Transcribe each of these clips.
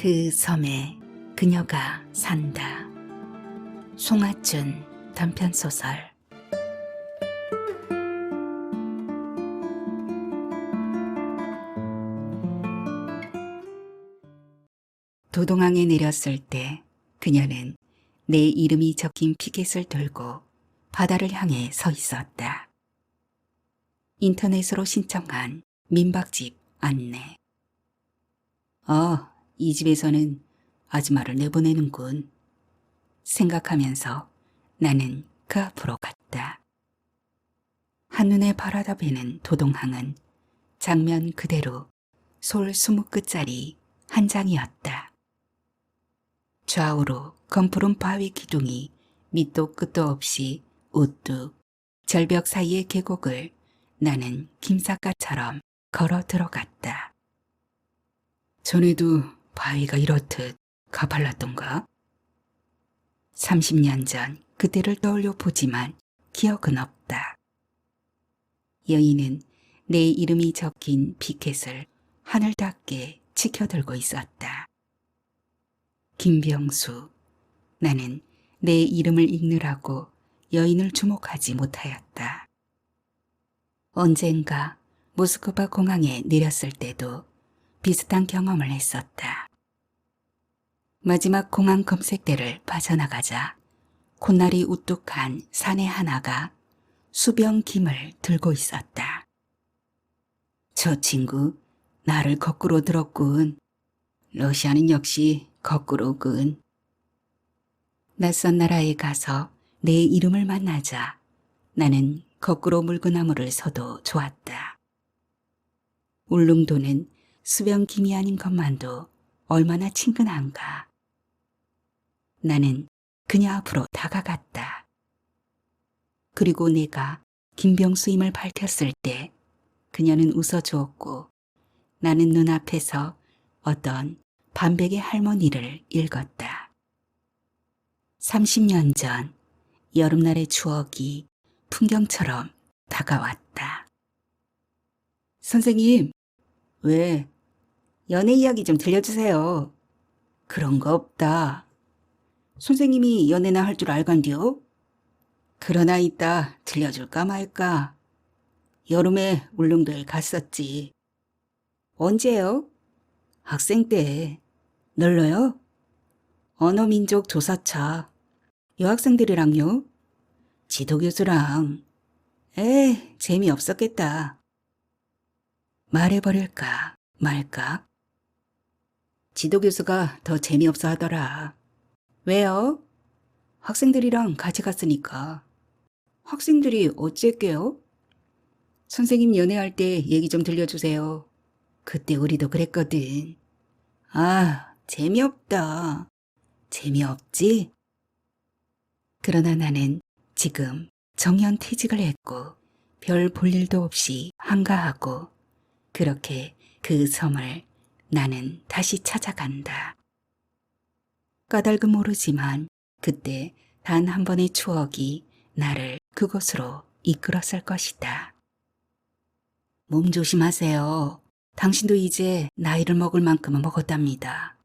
그 섬에 그녀가 산다. 송하춘 단편소설. 도동항에 내렸을 때 그녀는 내 이름이 적힌 피켓을 들고 바다를 향해 서 있었다. 인터넷으로 신청한 민박집 안내. 이 집에서는 아줌마를 내보내는군 생각하면서 나는 그 앞으로 갔다. 한눈에 바라다 뵈는 도동항은 장면 그대로 솔 20끝짜리 한 장이었다. 좌우로 검푸른 바위 기둥이 밑도 끝도 없이 우뚝 절벽 사이의 계곡을 나는 김삿갓처럼 걸어 들어갔다. 전에도 바위가 이렇듯 가팔랐던가? 30년 전 그때를 떠올려 보지만 기억은 없다. 여인은 내 이름이 적힌 피켓을 하늘 닿게 치켜들고 있었다. 김병수. 나는 내 이름을 읽느라고 여인을 주목하지 못하였다. 언젠가 모스크바 공항에 내렸을 때도 비슷한 경험을 했었다. 마지막 공항 검색대를 빠져나가자 콧날이 우뚝한 사내 하나가 수병 김을 들고 있었다. 저 친구 나를 거꾸로 들었군. 러시아는 역시 거꾸로군. 낯선 나라에 가서 내 이름을 만나자 나는 거꾸로 물구나무를 서도 좋았다. 울릉도는 수병 김이 아닌 것만도 얼마나 친근한가. 나는 그녀 앞으로 다가갔다. 그리고 내가 김병수임을 밝혔을 때 그녀는 웃어주었고 나는 눈앞에서 어떤 반백의 할머니를 읽었다. 30년 전 여름날의 추억이 풍경처럼 다가왔다. 선생님, 왜? 연애 이야기 좀 들려주세요. 그런 거 없다. 선생님이 연애나 할 줄 알간디요? 그러나 이따 들려줄까 말까. 여름에 울릉도에 갔었지. 언제요? 학생 때. 널러요? 언어민족 조사차. 여학생들이랑요? 지도교수랑. 재미없었겠다. 말해버릴까 말까? 지도교수가 더 재미없어 하더라. 왜요? 학생들이랑 같이 갔으니까. 학생들이 어쨌게요? 선생님 연애할 때 얘기 좀 들려주세요. 그때 우리도 그랬거든. 재미없다. 재미없지? 그러나 나는 지금 정년퇴직을 했고 별 볼 일도 없이 한가하고 그렇게 그 섬을 나는 다시 찾아간다. 까닭은 모르지만 그때 단 한 번의 추억이 나를 그곳으로 이끌었을 것이다. 몸 조심하세요. 당신도 이제 나이를 먹을 만큼은 먹었답니다.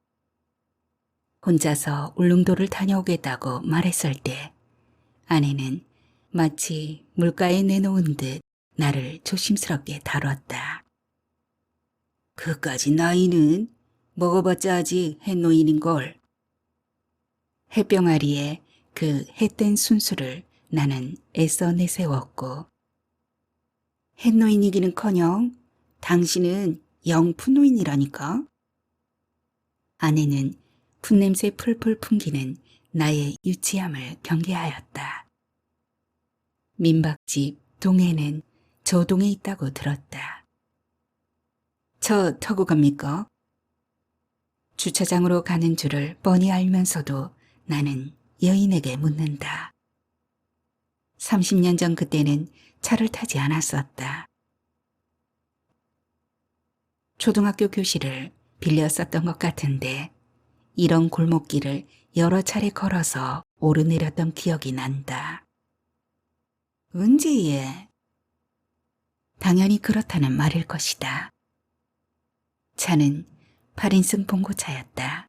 혼자서 울릉도를 다녀오겠다고 말했을 때 아내는 마치 물가에 내놓은 듯 나를 조심스럽게 다뤘다. 그까지 나이는 먹어봤자 아직 햇노인인걸. 햇병아리에 그 햇된 순수를 나는 애써 내세웠고 햇노인이기는커녕 당신은 영 풋노인이라니까. 아내는 풋냄새 풀풀 풍기는 나의 유치함을 경계하였다. 민박집 동해는 저 동에 있다고 들었다. 저 타고 갑니까? 주차장으로 가는 줄을 뻔히 알면서도 나는 여인에게 묻는다. 30년 전 그때는 차를 타지 않았었다. 초등학교 교실을 빌려 썼던 것 같은데 이런 골목길을 여러 차례 걸어서 오르내렸던 기억이 난다. 언제예? 당연히 그렇다는 말일 것이다. 차는 8인승 봉고차였다.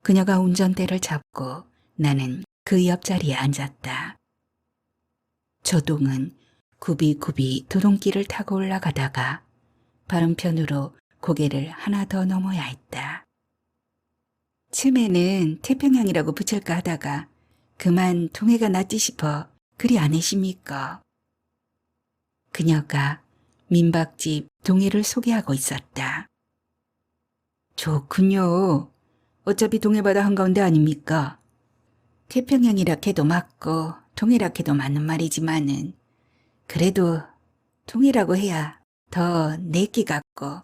그녀가 운전대를 잡고 나는 그 옆자리에 앉았다. 조동은 굽이굽이 두동길을 타고 올라가다가 바른편으로 고개를 하나 더 넘어야 했다. 처음에는 태평양이라고 붙일까 하다가 그만 동해가 낫지 싶어 그리 안 해십니까? 그녀가 민박집 동해를 소개하고 있었다. 좋군요. 어차피 동해바다 한가운데 아닙니까? 태평양이라 해도 맞고 동해라 해도 맞는 말이지만은 그래도 동해라고 해야 더 내기 같고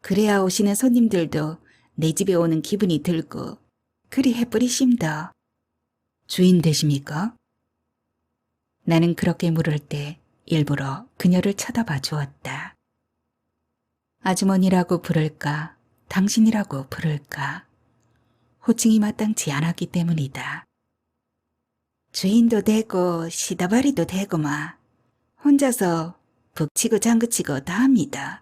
그래야 오시는 손님들도 내 집에 오는 기분이 들고 그리 해버리심더. 주인 되십니까? 나는 그렇게 물을 때 일부러 그녀를 쳐다봐 주었다. 아주머니라고 부를까 당신이라고 부를까 호칭이 마땅치 않았기 때문이다. 주인도 되고 시다바리도 되고마 혼자서 북치고 장구치고 다 합니다.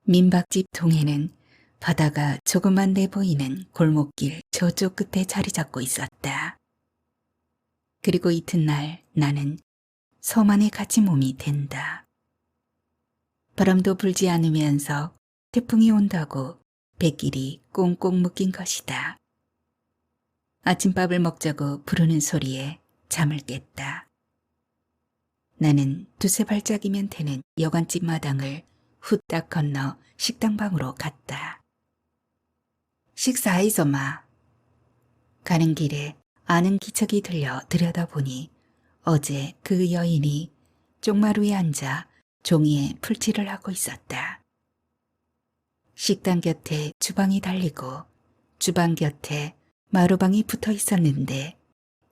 민박집 동해는 바다가 조금만 내보이는 골목길 저쪽 끝에 자리 잡고 있었다. 그리고 이튿날 나는 섬 안에 갇힌 몸이 된다. 바람도 불지 않으면서 태풍이 온다고 뱃길이 꽁꽁 묶인 것이다. 아침밥을 먹자고 부르는 소리에 잠을 깼다. 나는 두세 발짝이면 되는 여관집 마당을 후딱 건너 식당방으로 갔다. 식사하이소마. 가는 길에 아는 기척이 들려 들여다보니 어제 그 여인이 쪽마루에 앉아 종이에 풀칠을 하고 있었다. 식당 곁에 주방이 달리고 주방 곁에 마루방이 붙어 있었는데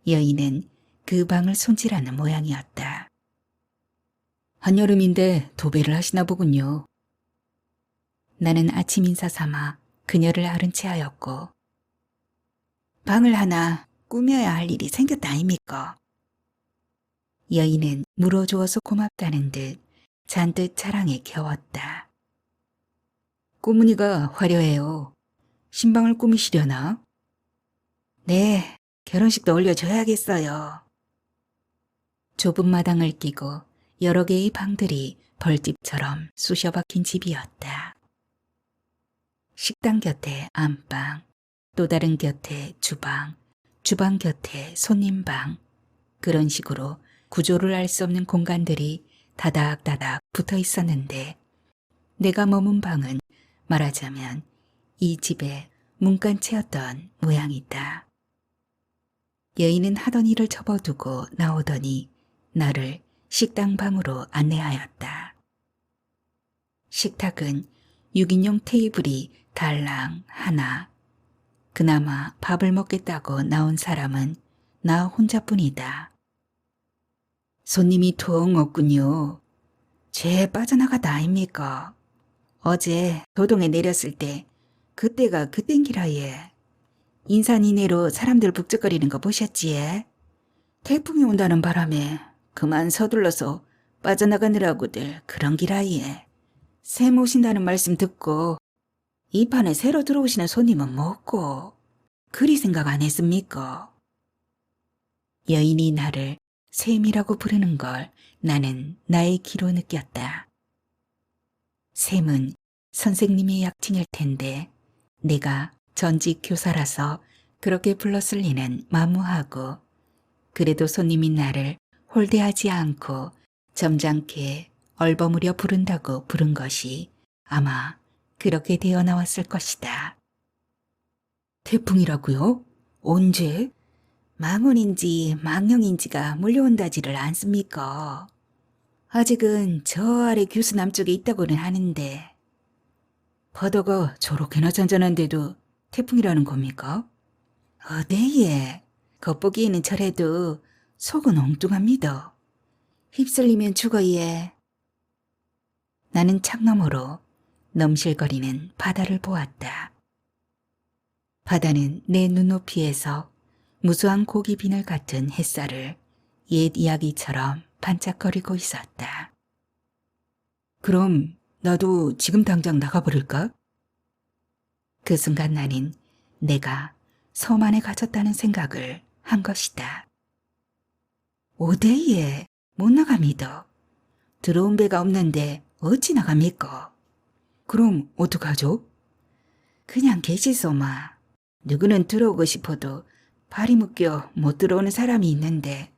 여인은 그 방을 손질하는 모양이었다. 한여름인데 도배를 하시나 보군요. 나는 아침 인사 삼아 그녀를 아른 채 하였고 방을 하나 꾸며야 할 일이 생겼다 아닙니까? 여인은 물어주어서 고맙다는 듯 잔뜩 자랑에 겨웠다. 꼬무니가 화려해요. 신방을 꾸미시려나? 네, 결혼식도 올려줘야겠어요. 좁은 마당을 끼고 여러 개의 방들이 벌집처럼 쑤셔 박힌 집이었다. 식당 곁에 안방, 또 다른 곁에 주방, 주방 곁에 손님방, 그런 식으로 구조를 알 수 없는 공간들이 다닥다닥 붙어 있었는데 내가 머문 방은 말하자면 이 집의 문간체였던 모양이다. 여인은 하던 일을 접어두고 나오더니 나를 식당 방으로 안내하였다. 식탁은 6인용 테이블이 달랑 하나. 그나마 밥을 먹겠다고 나온 사람은 나 혼자뿐이다. 손님이 통 없군요. 죄 빠져나가다 아닙니까? 어제 도동에 내렸을 때 그때가 그땐기라 예. 인산 이내로 사람들 북적거리는 거 보셨지에? 태풍이 온다는 바람에 그만 서둘러서 빠져나가느라고들 그런 기라 예. 새 모신다는 말씀 듣고 이 판에 새로 들어오시는 손님은 뭐고 그리 생각 안 했습니까? 여인이 나를 샘이라고 부르는 걸 나는 나의 귀로 느꼈다. 샘은 선생님의 약칭일 텐데 내가 전직 교사라서 그렇게 불렀을 리는 마무하고 그래도 손님이 나를 홀대하지 않고 점잖게 얼버무려 부른다고 부른 것이 아마 그렇게 되어 나왔을 것이다. 태풍이라고요? 언제? 망원인지 망령인지가 몰려온다지를 않습니까? 아직은 저 아래 규수 남쪽에 있다고는 하는데 바다가 저렇게나 잔잔한데도 태풍이라는 겁니까? 네. 겉보기에는 저래도 속은 엉뚱합니다. 휩쓸리면 죽어 예. 나는 창너머로 넘실거리는 바다를 보았다. 바다는 내 눈높이에서 무수한 고기 비늘 같은 햇살을 옛 이야기처럼 반짝거리고 있었다. 그럼 나도 지금 당장 나가버릴까? 그 순간 나는 내가 섬 안에 갇혔다는 생각을 한 것이다. 오대이에 못 나갑니다. 들어온 배가 없는데 어찌 나갑니까? 그럼 어떡하죠? 그냥 계시소마. 누구는 들어오고 싶어도 발이 묶여 못 들어오는 사람이 있는데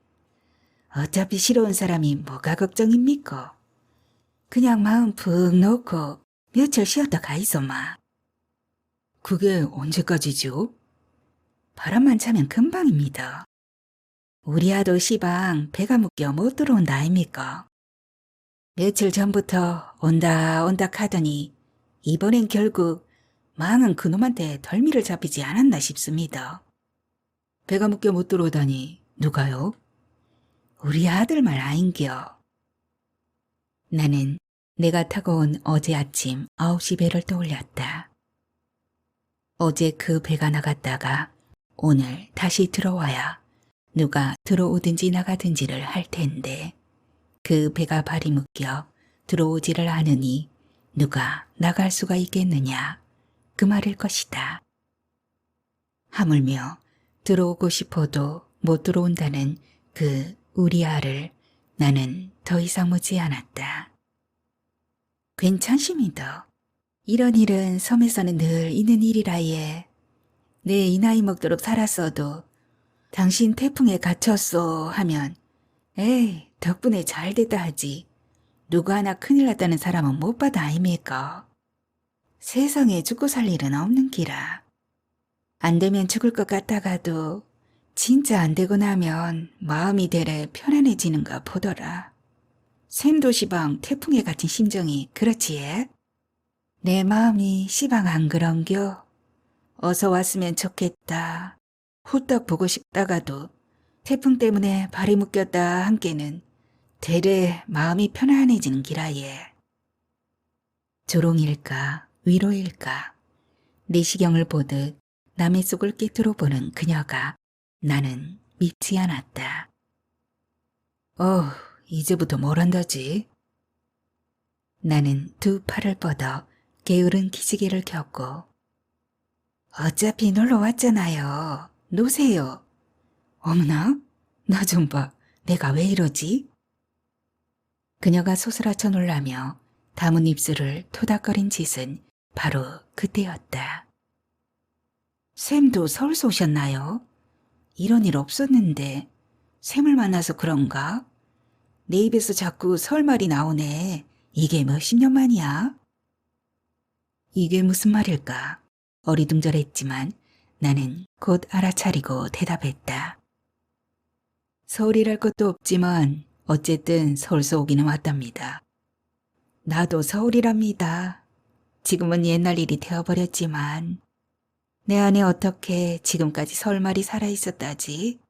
어차피 싫어 온 사람이 뭐가 걱정입니까? 그냥 마음 푹 놓고 며칠 쉬었다 가이소마. 그게 언제까지죠? 바람만 차면 금방입니다. 우리 아도 시방 배가 묶여 못 들어온다 아닙니까? 며칠 전부터 온다 하더니 이번엔 결국 망은 그놈한테 덜미를 잡히지 않았나 싶습니다. 배가 묶여 못 들어오다니 누가요? 우리 아들 말 아인겨. 나는 내가 타고 온 어제 아침 9시 배를 떠올렸다. 어제 그 배가 나갔다가 오늘 다시 들어와야 누가 들어오든지 나가든지를 할 텐데 그 배가 발이 묶여 들어오지를 않으니 누가 나갈 수가 있겠느냐 그 말일 것이다. 하물며 들어오고 싶어도 못 들어온다는 그 우리 아를 나는 더 이상 묻지 않았다. 괜찮습니다. 이런 일은 섬에서는 늘 있는 일이라예. 내 이 나이 먹도록 살았어도 당신 태풍에 갇혔소 하면 에이 덕분에 잘 됐다 하지. 누구 하나 큰일 났다는 사람은 못 받아 아닙니까? 세상에 죽고 살 일은 없는 기라. 안 되면 죽을 것 같다가도 진짜 안 되고 나면 마음이 되레 편안해지는가 보더라. 샘도 시방 태풍에 갇힌 심정이 그렇지에? 내 마음이 시방 안 그런겨? 어서 왔으면 좋겠다. 후딱 보고 싶다가도 태풍 때문에 발이 묶였다 함께는 되레 마음이 편안해지는 기라예. 조롱일까 위로일까 내시경을 보듯 남의 속을 꿰뚫어 보는 그녀가 나는 믿지 않았다. 이제부터 뭘 한다지? 나는 두 팔을 뻗어 게으른 기지개를 켰고 어차피 놀러 왔잖아요. 노세요. 어머나? 나 좀 봐. 내가 왜 이러지? 그녀가 소스라쳐 놀라며 담은 입술을 토닥거린 짓은 바로 그때였다. 샘도 서울서 오셨나요? 이런 일 없었는데 샘을 만나서 그런가? 내 입에서 자꾸 서울말이 나오네. 이게 몇십 년 만이야? 이게 무슨 말일까? 어리둥절했지만 나는 곧 알아차리고 대답했다. 서울이랄 것도 없지만 어쨌든 서울서 오기는 왔답니다. 나도 서울이랍니다. 지금은 옛날 일이 되어버렸지만 내 안에 어떻게 지금까지 서울말이 살아있었다지?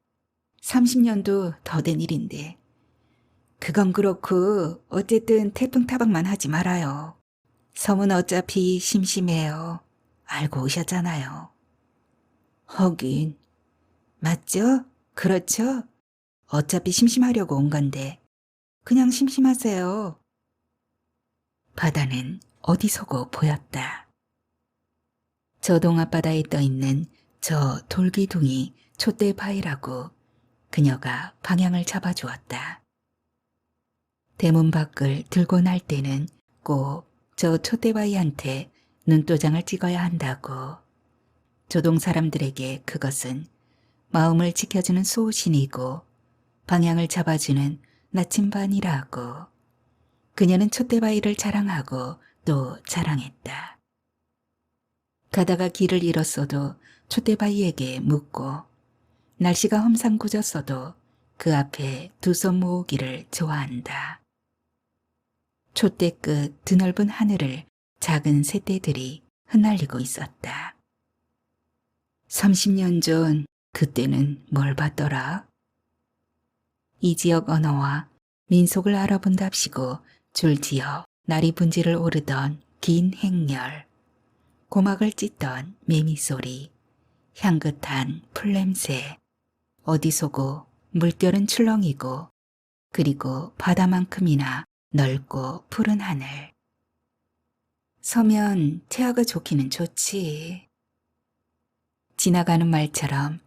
30년도 더 된 일인데. 그건 그렇고 어쨌든 태풍 타박만 하지 말아요. 섬은 어차피 심심해요. 알고 오셨잖아요. 하긴 맞죠? 그렇죠? 어차피 심심하려고 온 건데 그냥 심심하세요. 바다는 어디서고 보였다. 저 동앞바다에 떠있는 저 돌기둥이 촛대바위라고 그녀가 방향을 잡아주었다. 대문 밖을 들고 날 때는 꼭 저 촛대바위한테 눈도장을 찍어야 한다고. 조동 사람들에게 그것은 마음을 지켜주는 수호신이고 방향을 잡아주는 나침반이라고. 그녀는 촛대바위를 자랑하고 또 자랑했다. 가다가 길을 잃었어도 촛대바위에게 묻고 날씨가 험상궂었어도 그 앞에 두 손 모으기를 좋아한다. 촛대 끝 드넓은 하늘을 작은 새떼들이 흩날리고 있었다. 30년 전 그때는 뭘 봤더라? 이 지역 언어와 민속을 알아본답시고 줄지어 나리 분지를 오르던 긴 행렬, 고막을 찢던 매미소리, 향긋한 풀냄새, 어디서고 물결은 출렁이고 그리고 바다만큼이나 넓고 푸른 하늘. 서면 태아가 좋기는 좋지. 지나가는 말처럼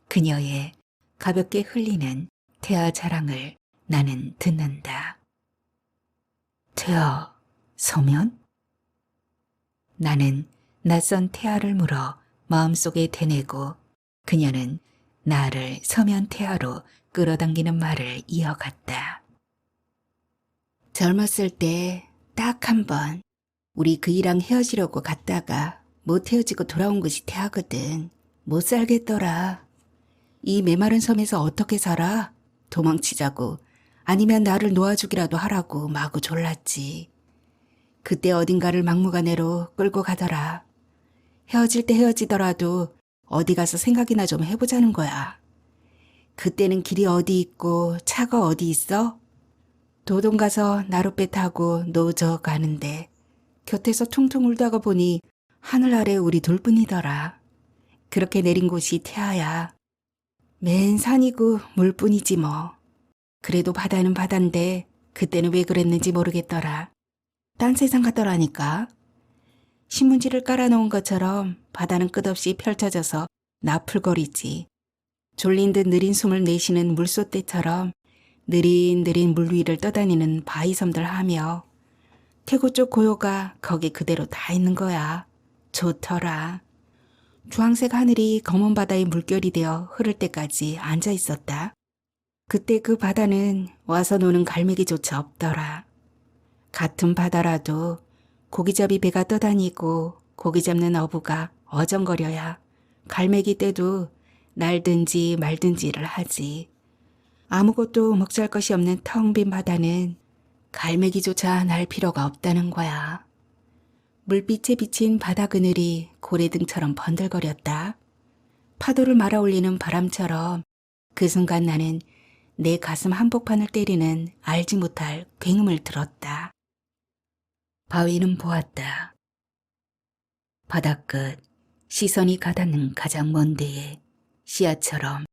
그녀의 가볍게 흘리는 태아 자랑을 나는 듣는다. 태아, 서면? 나는 낯선 태아를 물어 마음속에 대내고 그녀는 나를 서면 태아로 끌어당기는 말을 이어갔다. 젊었을 때 딱 한 번 우리 그이랑 헤어지려고 갔다가 못 헤어지고 돌아온 것이 태아거든. 못 살겠더라. 이 메마른 섬에서 어떻게 살아? 도망치자고 아니면 나를 놓아주기라도 하라고 마구 졸랐지. 그때 어딘가를 막무가내로 끌고 가더라. 헤어질 때 헤어지더라도 어디 가서 생각이나 좀 해보자는 거야. 그때는 길이 어디 있고 차가 어디 있어? 도동 가서 나룻배 타고 노저 가는데 곁에서 퉁퉁 울다가 보니 하늘 아래 우리 둘뿐이더라. 그렇게 내린 곳이 태아야. 맨 산이고 물뿐이지 뭐. 그래도 바다는 바다인데 그때는 왜 그랬는지 모르겠더라. 딴 세상 같더라니까. 신문지를 깔아놓은 것처럼 바다는 끝없이 펼쳐져서 나풀거리지. 졸린 듯 느린 숨을 내쉬는 물소떼처럼 느릿느릿 물 위를 떠다니는 바위섬들 하며 태고 쪽 고요가 거기 그대로 다 있는 거야. 좋더라. 주황색 하늘이 검은 바다의 물결이 되어 흐를 때까지 앉아 있었다. 그때 그 바다는 와서 노는 갈매기조차 없더라. 같은 바다라도 고기잡이 배가 떠다니고 고기 잡는 어부가 어정거려야 갈매기 떼도 날든지 말든지를 하지. 아무것도 먹잘 것이 없는 텅 빈 바다는 갈매기조차 날 필요가 없다는 거야. 물빛에 비친 바다 그늘이 고래등처럼 번들거렸다. 파도를 말아올리는 바람처럼 그 순간 나는 내 가슴 한복판을 때리는 알지 못할 굉음을 들었다. 바위는 보았다. 바다끝 시선이 가닿는 가장 먼 데에 씨앗처럼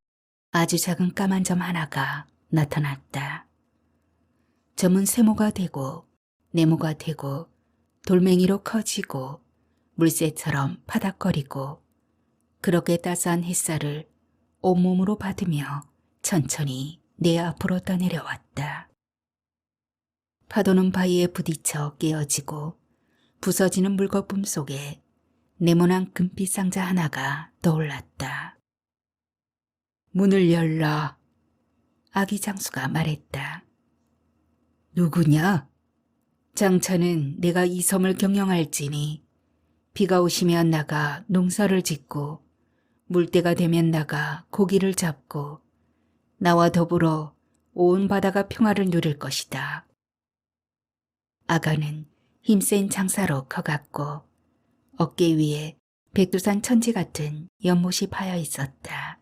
아주 작은 까만 점 하나가 나타났다. 점은 세모가 되고 네모가 되고 돌멩이로 커지고 물새처럼 파닥거리고 그렇게 따스한 햇살을 온몸으로 받으며 천천히 내 앞으로 떠내려왔다. 파도는 바위에 부딪혀 깨어지고 부서지는 물거품 속에 네모난 금빛 상자 하나가 떠올랐다. 문을 열라. 아기 장수가 말했다. 누구냐? 장차는 내가 이 섬을 경영할지니 비가 오시면 나가 농사를 짓고 물때가 되면 나가 고기를 잡고 나와 더불어 온 바다가 평화를 누릴 것이다. 아가는 힘센 장사로 커갔고 어깨 위에 백두산 천지 같은 연못이 파여 있었다.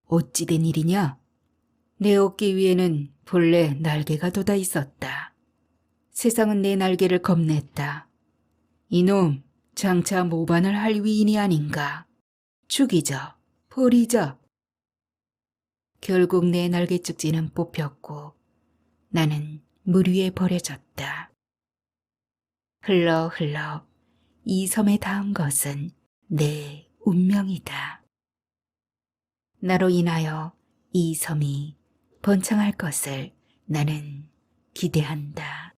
어찌 된 일이냐? 내 어깨 위에는 본래 날개가 돋아 있었다. 세상은 내 날개를 겁냈다. 이놈, 장차 모반을 할 위인이 아닌가. 죽이자, 버리자. 결국 내 날개 쭉지는 뽑혔고 나는 물 위에 버려졌다. 흘러 이 섬에 닿은 것은 내 운명이다. 나로 인하여 이 섬이 번창할 것을 나는 기대한다.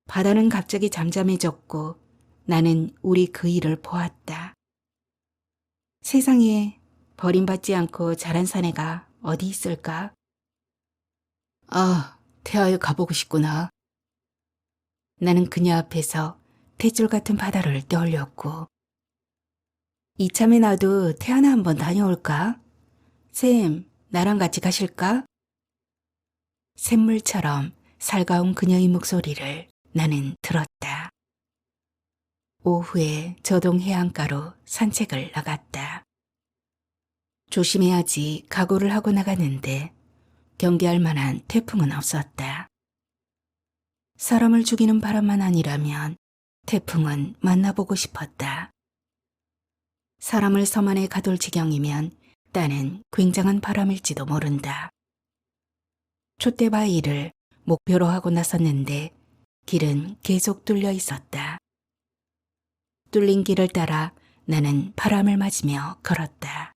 바다는 갑자기 잠잠해졌고 나는 우리 그 일을 보았다. 세상에 버림받지 않고 자란 사내가 어디 있을까? 아, 태아에 가보고 싶구나. 나는 그녀 앞에서 탯줄 같은 바다를 떠올렸고 이참에 나도 태아나 한번 다녀올까? 쌤, 나랑 같이 가실까? 샘물처럼 살가운 그녀의 목소리를 나는 들었다. 오후에 저동 해안가로 산책을 나갔다. 조심해야지 각오를 하고 나갔는데 경계할 만한 태풍은 없었다. 사람을 죽이는 바람만 아니라면 태풍은 만나보고 싶었다. 사람을 섬 안에 가둘 지경이면 따는 굉장한 바람일지도 모른다. 촛대바위를 목표로 하고 나섰는데 길은 계속 뚫려 있었다. 뚫린 길을 따라 나는 바람을 맞으며 걸었다.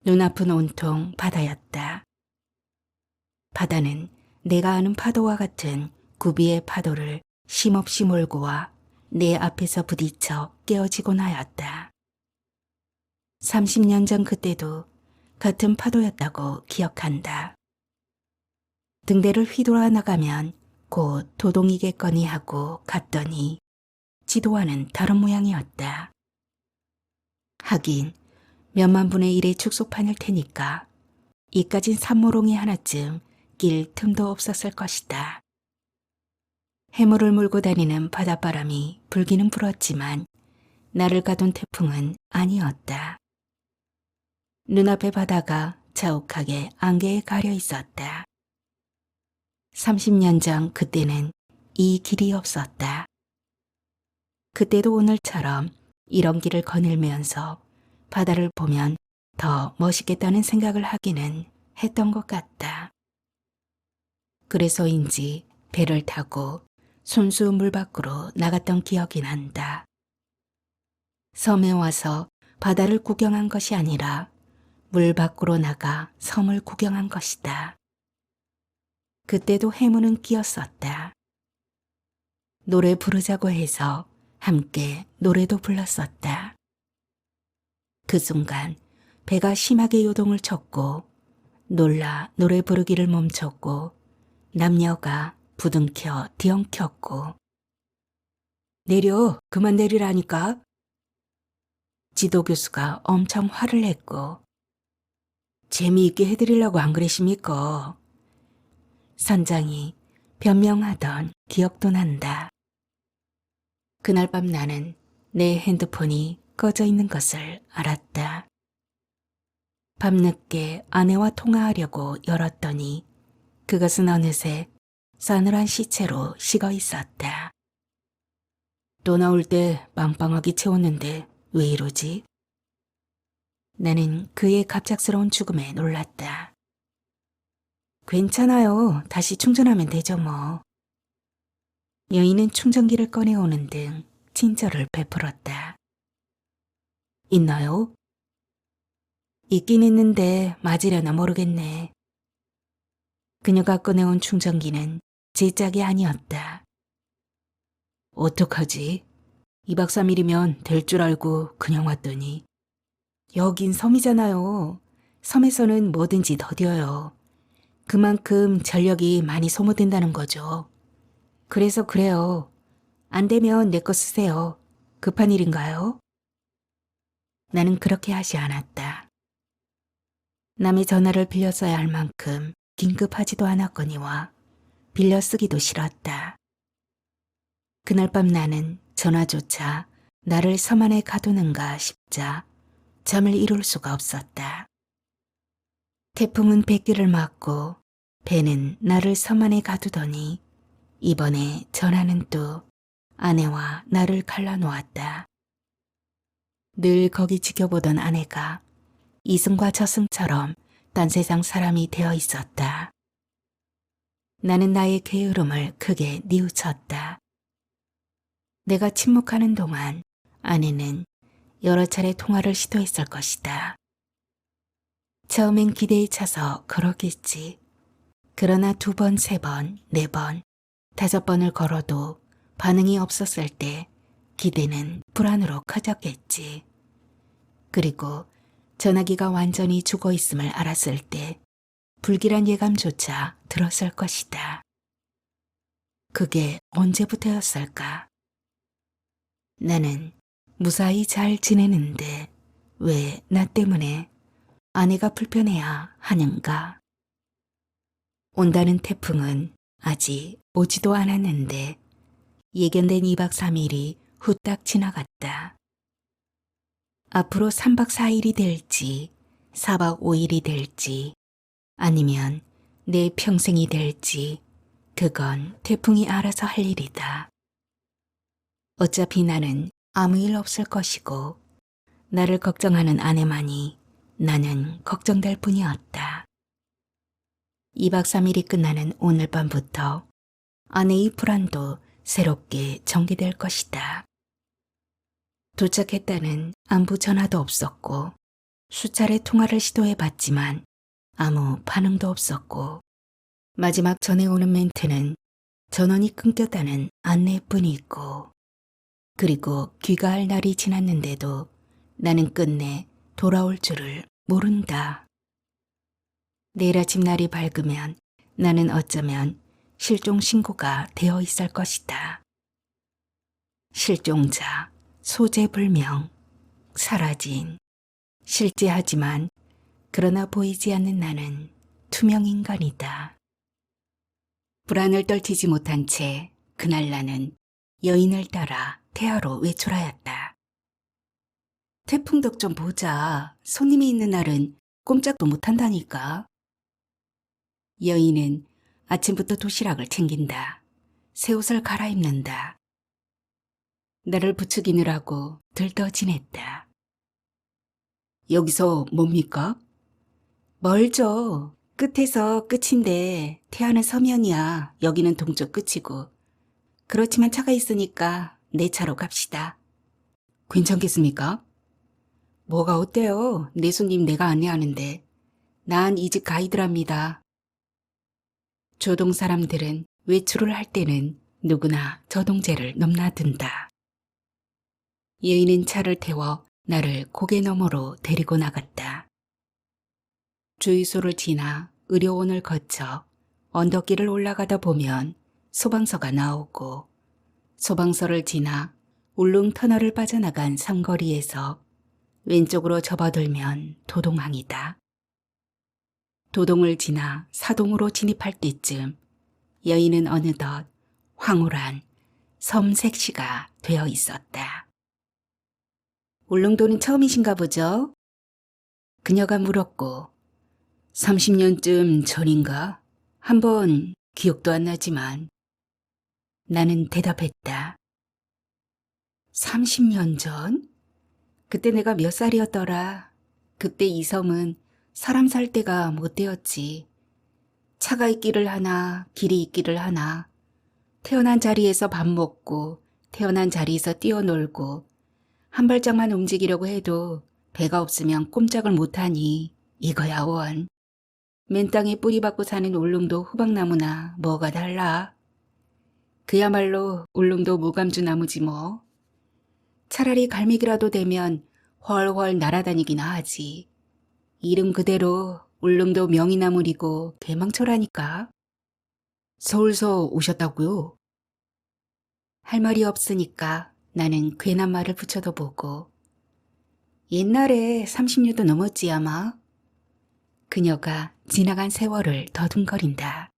눈앞은 온통 바다였다. 바다는 내가 아는 파도와 같은 구비의 파도를 쉼없이 몰고 와 내 앞에서 부딪혀 깨어지곤 하였다. 30년 전 그때도 같은 파도였다고 기억한다. 등대를 휘돌아 나가면 곧 도동이겠거니 하고 갔더니 지도와는 다른 모양이었다. 하긴 몇만 분의 1의 축소판일 테니까 이까진 산모롱이 하나쯤 낄 틈도 없었을 것이다. 해물을 몰고 다니는 바닷바람이 불기는 불었지만 나를 가둔 태풍은 아니었다. 눈앞의 바다가 자욱하게 안개에 가려 있었다. 30년 전 그때는 이 길이 없었다. 그때도 오늘처럼 이런 길을 거닐면서 바다를 보면 더 멋있겠다는 생각을 하기는 했던 것 같다. 그래서인지 배를 타고 손수 물 밖으로 나갔던 기억이 난다. 섬에 와서 바다를 구경한 것이 아니라 물 밖으로 나가 섬을 구경한 것이다. 그때도 해무는 끼었었다. 노래 부르자고 해서 함께 노래도 불렀었다. 그 순간 배가 심하게 요동을 쳤고 놀라 노래 부르기를 멈췄고 남녀가 부둥켜 뒤엉켰고 내려 그만 내리라니까. 지도교수가 엄청 화를 냈고 재미있게 해드리려고 안 그러십니까? 선장이 변명하던 기억도 난다. 그날 밤 나는 내 핸드폰이 꺼져 있는 것을 알았다. 밤늦게 아내와 통화하려고 열었더니 그것은 어느새 싸늘한 시체로 식어 있었다. 또 나올 때 빵빵하게 채웠는데 왜 이러지? 나는 그의 갑작스러운 죽음에 놀랐다. 괜찮아요. 다시 충전하면 되죠 뭐. 여인은 충전기를 꺼내오는 등 친절을 베풀었다. 있나요? 있긴 있는데 맞으려나 모르겠네. 그녀가 꺼내온 충전기는 제 짝이 아니었다. 어떡하지? 2박 3일이면 될 줄 알고 그냥 왔더니 여긴 섬이잖아요. 섬에서는 뭐든지 더뎌요. 그만큼 전력이 많이 소모된다는 거죠. 그래서 그래요. 안 되면 내 거 쓰세요. 급한 일인가요? 나는 그렇게 하지 않았다. 남의 전화를 빌려 써야 할 만큼 긴급하지도 않았거니와 빌려 쓰기도 싫었다. 그날 밤 나는 전화조차 나를 섬 안에 가두는가 싶자 잠을 이룰 수가 없었다. 태풍은 뱃길을 막고 배는 나를 섬 안에 가두더니 이번에 전화는 또 아내와 나를 갈라놓았다. 늘 거기 지켜보던 아내가 이승과 저승처럼 딴 세상 사람이 되어 있었다. 나는 나의 게으름을 크게 뉘우쳤다. 내가 침묵하는 동안 아내는 여러 차례 통화를 시도했을 것이다. 처음엔 기대에 차서 그러겠지. 그러나 2번, 3번, 4번, 5번을 걸어도 반응이 없었을 때 기대는 불안으로 커졌겠지. 그리고 전화기가 완전히 죽어 있음을 알았을 때 불길한 예감조차 들었을 것이다. 그게 언제부터였을까? 나는 무사히 잘 지내는데 왜 나 때문에 아내가 불편해야 하는가? 온다는 태풍은 아직 오지도 않았는데 예견된 2박 3일이 후딱 지나갔다. 앞으로 3박 4일이 될지 4박 5일이 될지 아니면 내 평생이 될지 그건 태풍이 알아서 할 일이다. 어차피 나는 아무 일 없을 것이고 나를 걱정하는 아내만이 나는 걱정될 뿐이었다. 2박 3일이 끝나는 오늘 밤부터 아내의 불안도 새롭게 전개될 것이다. 도착했다는 안부 전화도 없었고 수차례 통화를 시도해봤지만 아무 반응도 없었고 마지막 전해오는 멘트는 전원이 끊겼다는 안내뿐이 있고 그리고 귀가할 날이 지났는데도 나는 끝내 돌아올 줄을 모른다. 내일 아침 날이 밝으면 나는 어쩌면 실종 신고가 되어 있을 것이다. 실종자, 소재불명, 사라진, 실제하지만 그러나 보이지 않는 나는 투명 인간이다. 불안을 떨치지 못한 채 그날 나는 여인을 따라 태아로 외출하였다. 태풍 덕 좀 보자. 손님이 있는 날은 꼼짝도 못한다니까. 여인은 아침부터 도시락을 챙긴다. 새 옷을 갈아입는다. 나를 부추기느라고 들떠 지냈다. 여기서 뭡니까? 멀죠. 끝에서 끝인데 태아는 서면이야. 여기는 동쪽 끝이고. 그렇지만 차가 있으니까 내 차로 갑시다. 괜찮겠습니까? 뭐가 어때요? 내 손님 내가 안내하는데. 난 이 집 가이드랍니다. 조동 사람들은 외출을 할 때는 누구나 저동제를 넘나든다. 여인은 차를 태워 나를 고개 너머로 데리고 나갔다. 주유소를 지나 의료원을 거쳐 언덕길을 올라가다 보면 소방서가 나오고 소방서를 지나 울릉 터널을 빠져나간 삼거리에서 왼쪽으로 접어들면 도동항이다. 도동을 지나 사동으로 진입할 때쯤 여인은 어느덧 황홀한 섬색시가 되어 있었다. 울릉도는 처음이신가 보죠? 그녀가 물었고 30년쯤 전인가? 한번 기억도 안 나지만 나는 대답했다. 30년 전? 그때 내가 몇 살이었더라. 그때 이 섬은 사람 살 데가 못 되었지. 차가 있기를 하나 길이 있기를 하나 태어난 자리에서 밥 먹고 태어난 자리에서 뛰어놀고 한 발짝만 움직이려고 해도 배가 없으면 꼼짝을 못하니 이거야 원. 맨 땅에 뿌리 박고 사는 울릉도 호박나무나 뭐가 달라. 그야말로 울릉도 무감주 나무지 뭐. 차라리 갈매기라도 되면 훨훨 날아다니기나 하지. 이름 그대로 울릉도 명이나물이고 개망초라니까. 서울서 오셨다고요? 할 말이 없으니까 나는 괜한 말을 붙여도 보고 옛날에 30년도 넘었지 아마. 그녀가 지나간 세월을 더듬거린다.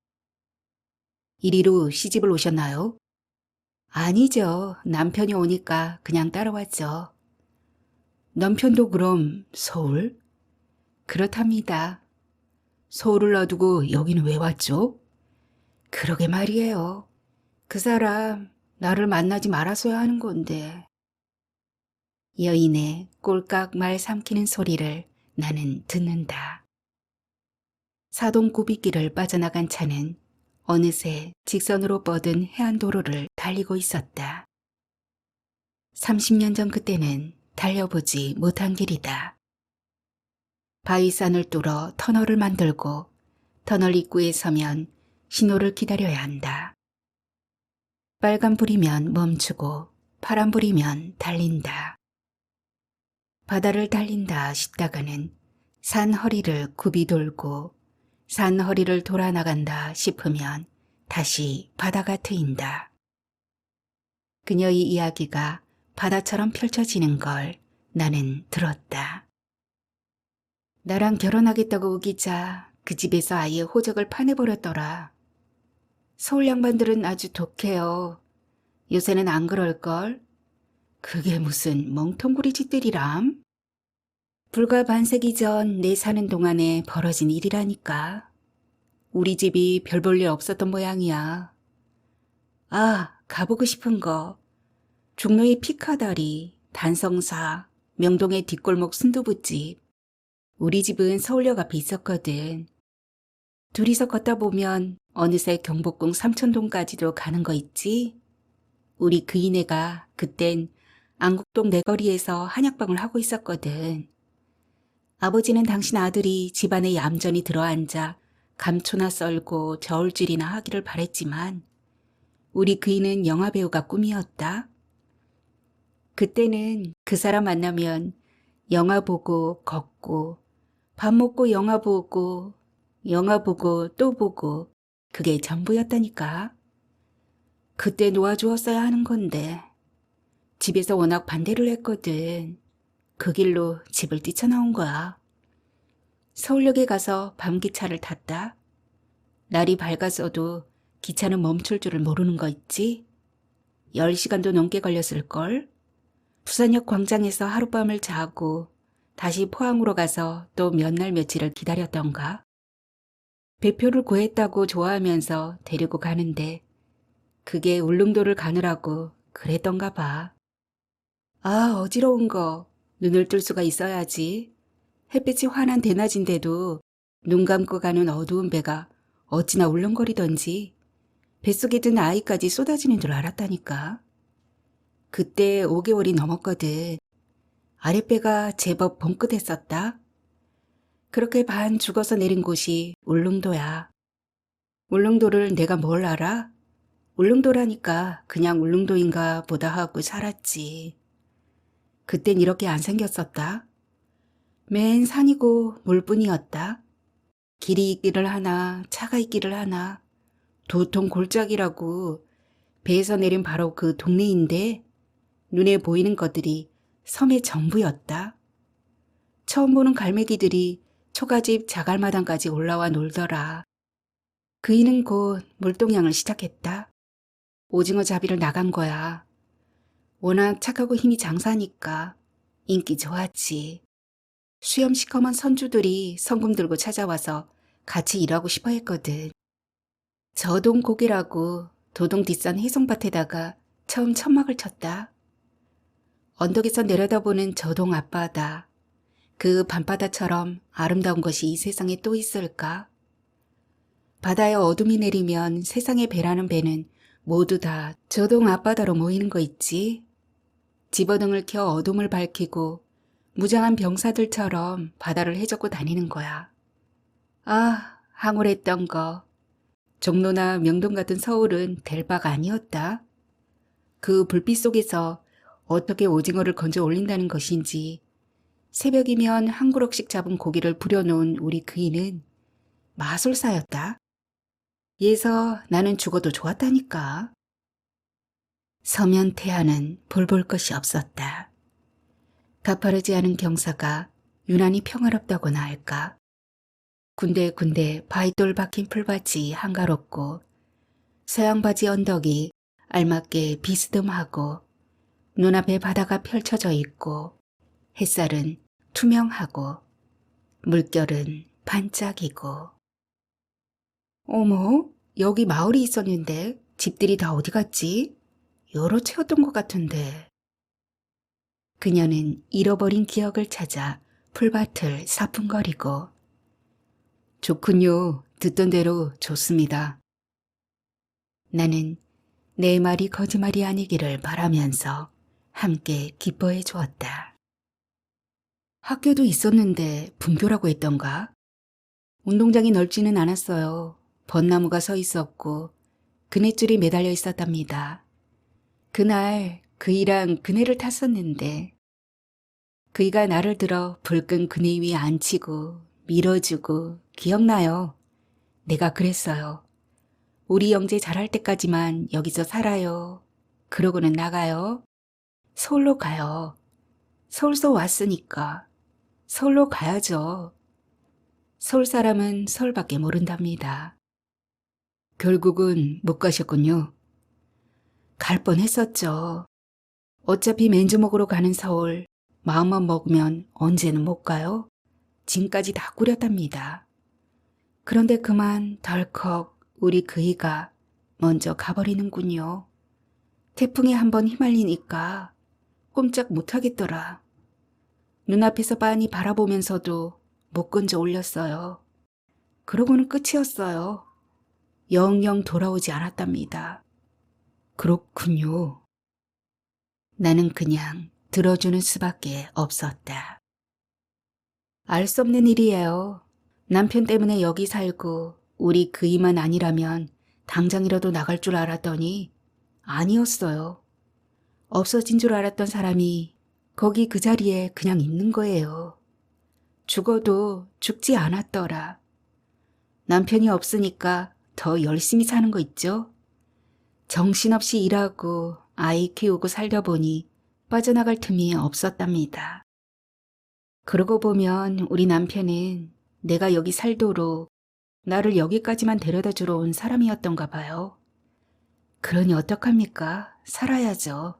이리로 시집을 오셨나요? 아니죠. 남편이 오니까 그냥 따라왔죠. 남편도 그럼 서울? 그렇답니다. 서울을 놔두고 여기는 왜 왔죠? 그러게 말이에요. 그 사람 나를 만나지 말았어야 하는 건데. 여인의 꼴깍 말 삼키는 소리를 나는 듣는다. 사동 구비길을 빠져나간 차는 어느새 직선으로 뻗은 해안도로를 달리고 있었다. 30년 전 그때는 달려보지 못한 길이다. 바위산을 뚫어 터널을 만들고 터널 입구에 서면 신호를 기다려야 한다. 빨간불이면 멈추고 파란불이면 달린다. 바다를 달린다 싶다가는 산 허리를 굽이 돌고 산 허리를 돌아 나간다 싶으면 다시 바다가 트인다. 그녀의 이야기가 바다처럼 펼쳐지는 걸 나는 들었다. 나랑 결혼하겠다고 우기자 그 집에서 아예 호적을 파내버렸더라. 서울 양반들은 아주 독해요. 요새는 안 그럴걸? 그게 무슨 멍텅구리 짓들이람? 불과 반세기 전 내 사는 동안에 벌어진 일이라니까. 우리 집이 별 볼 일 없었던 모양이야. 아, 가보고 싶은 거. 종로의 피카다리, 단성사, 명동의 뒷골목 순두부집. 우리 집은 서울역 앞에 있었거든. 둘이서 걷다 보면 어느새 경복궁 삼천동까지도 가는 거 있지? 우리 그이네가 그땐 안국동 내거리에서 한약방을 하고 있었거든. 아버지는 당신 아들이 집안에 얌전히 들어앉아 감초나 썰고 저울질이나 하기를 바랬지만 우리 그이는 영화배우가 꿈이었다. 그때는 그 사람 만나면 영화 보고 걷고 밥 먹고 영화 보고 또 보고 그게 전부였다니까. 그때 놓아주었어야 하는 건데 집에서 워낙 반대를 했거든. 그 길로 집을 뛰쳐나온 거야. 서울역에 가서 밤기차를 탔다. 날이 밝았어도 기차는 멈출 줄을 모르는 거 있지? 10시간도 넘게 걸렸을걸? 부산역 광장에서 하룻밤을 자고 다시 포항으로 가서 또 몇 날 며칠을 기다렸던가. 배표를 구했다고 좋아하면서 데리고 가는데 그게 울릉도를 가느라고 그랬던가 봐. 아, 어지러운 거. 눈을 뜰 수가 있어야지. 햇빛이 환한 대낮인데도 눈 감고 가는 어두운 배가 어찌나 울렁거리던지 뱃속에 든 아이까지 쏟아지는 줄 알았다니까. 그때 5개월이 넘었거든. 아랫배가 제법 봉긋했었다. 그렇게 반 죽어서 내린 곳이 울릉도야. 울릉도를 내가 뭘 알아? 울릉도라니까 그냥 울릉도인가 보다 하고 살았지. 그땐 이렇게 안 생겼었다. 맨 산이고 물뿐이었다. 길이 있기를 하나 차가 있기를 하나 도통 골짜기라고 배에서 내린 바로 그 동네인데 눈에 보이는 것들이 섬의 전부였다. 처음 보는 갈매기들이 초가집 자갈마당까지 올라와 놀더라. 그이는 곧 물동향을 시작했다. 오징어 잡이를 나간 거야. 워낙 착하고 힘이 장사니까 인기 좋았지. 수염 시커먼 선주들이 성금 들고 찾아와서 같이 일하고 싶어 했거든. 저동 고개라고 도동 뒷산 해송밭에다가 처음 천막을 쳤다. 언덕에서 내려다보는 저동 앞바다. 그 밤바다처럼 아름다운 것이 이 세상에 또 있을까? 바다에 어둠이 내리면 세상에 배라는 배는 모두 다 저동 앞바다로 모이는 거 있지? 집어등을 켜 어둠을 밝히고 무장한 병사들처럼 바다를 헤젓고 다니는 거야. 아, 황홀했던 거. 종로나 명동 같은 서울은 될 바가 아니었다. 그 불빛 속에서 어떻게 오징어를 건져 올린다는 것인지 새벽이면 한 그릇씩 잡은 고기를 부려놓은 우리 그이는 마술사였다. 예서 나는 죽어도 좋았다니까. 서면 태안은 볼볼 것이 없었다. 가파르지 않은 경사가 유난히 평화롭다고나 할까. 군데군데 바위돌 박힌 풀밭이 한가롭고 서양바지 언덕이 알맞게 비스듬하고 눈앞에 바다가 펼쳐져 있고 햇살은 투명하고 물결은 반짝이고. 어머, 여기 마을이 있었는데 집들이 다 어디 갔지? 여러 채웠던 것 같은데. 그녀는 잃어버린 기억을 찾아 풀밭을 사뿐거리고. 좋군요. 듣던 대로 좋습니다. 나는 내 말이 거짓말이 아니기를 바라면서 함께 기뻐해 주었다. 학교도 있었는데 분교라고 했던가? 운동장이 넓지는 않았어요. 벚나무가 서 있었고 그네줄이 매달려 있었답니다. 그날 그이랑 그네를 탔었는데 그이가 나를 들어 불끈 그네 위에 앉히고 밀어주고 기억나요. 내가 그랬어요. 우리 영재 잘할 때까지만 여기서 살아요. 그러고는 나가요. 서울로 가요. 서울서 왔으니까 서울로 가야죠. 서울 사람은 서울밖에 모른답니다. 결국은 못 가셨군요. 갈 뻔했었죠. 어차피 맨주먹으로 가는 서울 마음만 먹으면 언제는 못 가요. 짐까지 다 꾸렸답니다. 그런데 그만 덜컥 우리 그이가 먼저 가버리는군요. 태풍에 한번 휘말리니까 꼼짝 못하겠더라. 눈앞에서 빤히 바라보면서도 못 건져 올렸어요. 그러고는 끝이었어요. 영영 돌아오지 않았답니다. 그렇군요. 나는 그냥 들어주는 수밖에 없었다. 알 수 없는 일이에요. 남편 때문에 여기 살고 우리 그이만 아니라면 당장이라도 나갈 줄 알았더니 아니었어요. 없어진 줄 알았던 사람이 거기 그 자리에 그냥 있는 거예요. 죽어도 죽지 않았더라. 남편이 없으니까 더 열심히 사는 거 있죠? 정신없이 일하고 아이 키우고 살다 보니 빠져나갈 틈이 없었답니다. 그러고 보면 우리 남편은 내가 여기 살도록 나를 여기까지만 데려다 주러 온 사람이었던가 봐요. 그러니 어떡합니까? 살아야죠.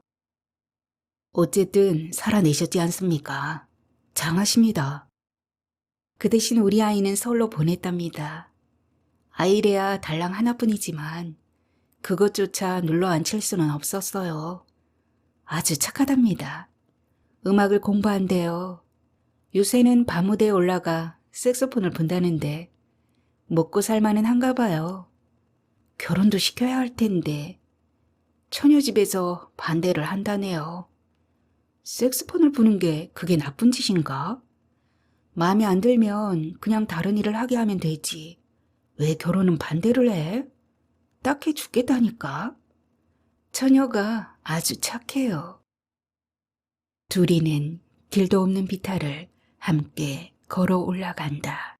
어쨌든 살아내셨지 않습니까? 장하십니다. 그 대신 우리 아이는 서울로 보냈답니다. 아이래야 달랑 하나뿐이지만 그것조차 눌러 앉힐 수는 없었어요. 아주 착하답니다. 음악을 공부한대요. 요새는 밤무대에 올라가 색소폰을 분다는데 먹고 살만은 한가 봐요. 결혼도 시켜야 할 텐데 처녀집에서 반대를 한다네요. 색소폰을 부는 게 그게 나쁜 짓인가? 마음에 안 들면 그냥 다른 일을 하게 하면 되지. 왜 결혼은 반대를 해? 딱해 죽겠다니까. 처녀가 아주 착해요. 둘이는 길도 없는 비탈을 함께 걸어 올라간다.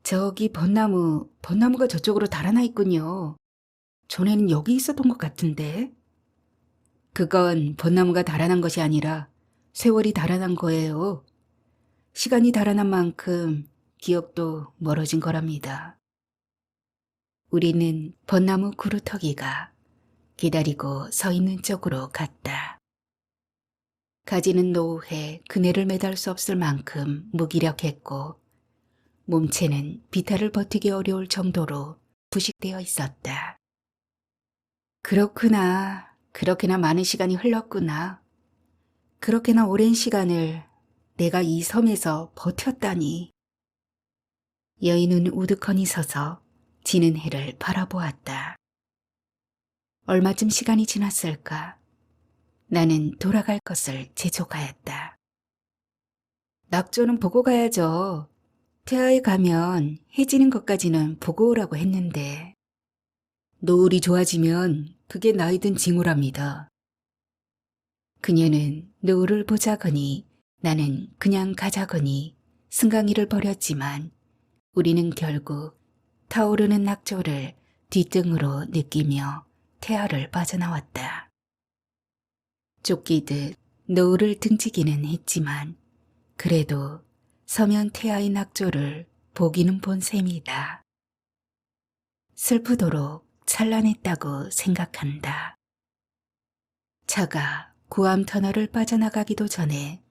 저기 벚나무가 저쪽으로 달아나 있군요. 전에는 여기 있었던 것 같은데. 그건 벚나무가 달아난 것이 아니라 세월이 달아난 거예요. 시간이 달아난 만큼 기억도 멀어진 거랍니다. 우리는 벚나무 구루터기가 기다리고 서 있는 쪽으로 갔다. 가지는 노후에 그네를 매달 수 없을 만큼 무기력했고 몸체는 비탈을 버티기 어려울 정도로 부식되어 있었다. 그렇게나 많은 시간이 흘렀구나. 그렇게나 오랜 시간을 내가 이 섬에서 버텼다니. 여인은 우두커니 서서 지는 해를 바라보았다. 얼마쯤 시간이 지났을까? 나는 돌아갈 것을 재촉하였다. 낙조는 보고 가야죠. 태아에 가면 해지는 것까지는 보고 오라고 했는데. 노을이 좋아지면 그게 나이든 징후랍니다. 그녀는 노을을 보자거니 나는 그냥 가자거니 승강이를 벌였지만 우리는 결국 타오르는 낙조를 뒷등으로 느끼며 태아를 빠져나왔다. 쫓기듯 노을을 등지기는 했지만 그래도 서면 태아의 낙조를 보기는 본 셈이다. 슬프도록 찬란했다고 생각한다. 차가 구암 터널을 빠져나가기도 전에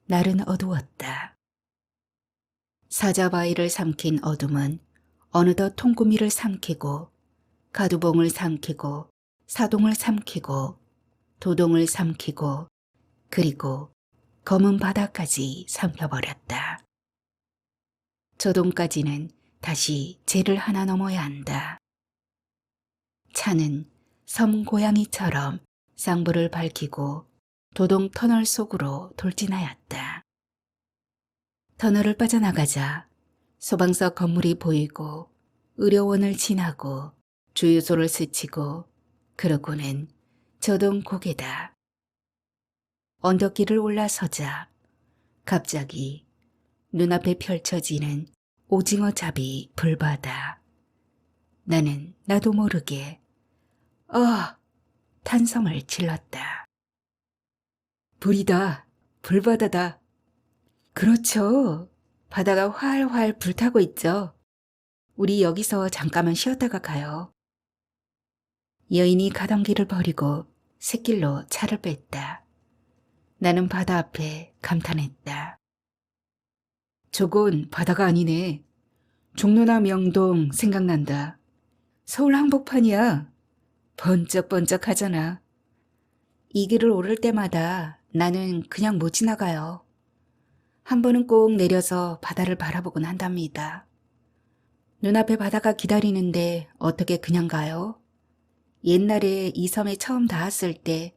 날은 어두웠다. 사자바위를 삼킨 어둠은 어느덧 통구미를 삼키고 가두봉을 삼키고 사동을 삼키고 도동을 삼키고 그리고 검은 바다까지 삼켜버렸다. 저동까지는 다시 제를 하나 넘어야 한다. 차는 섬 고양이처럼 쌍불을 밝히고 도동 터널 속으로 돌진하였다. 터널을 빠져나가자 소방서 건물이 보이고 의료원을 지나고 주유소를 스치고 그러고는 저동 고개다. 언덕길을 올라서자 갑자기 눈앞에 펼쳐지는 오징어 잡이 불바다. 나는 나도 모르게 탄성을 질렀다. 불이다. 불바다다. 그렇죠. 바다가 활활 불타고 있죠. 우리 여기서 잠깐만 쉬었다가 가요. 여인이 가던 길을 버리고 샛길로 차를 뺐다. 나는 바다 앞에 감탄했다. 저건 바다가 아니네. 종로나 명동 생각난다. 서울 한복판이야. 번쩍번쩍하잖아. 이 길을 오를 때마다 나는 그냥 못 지나가요. 한 번은 꼭 내려서 바다를 바라보곤 한답니다. 눈앞에 바다가 기다리는데 어떻게 그냥 가요? 옛날에 이 섬에 처음 닿았을 때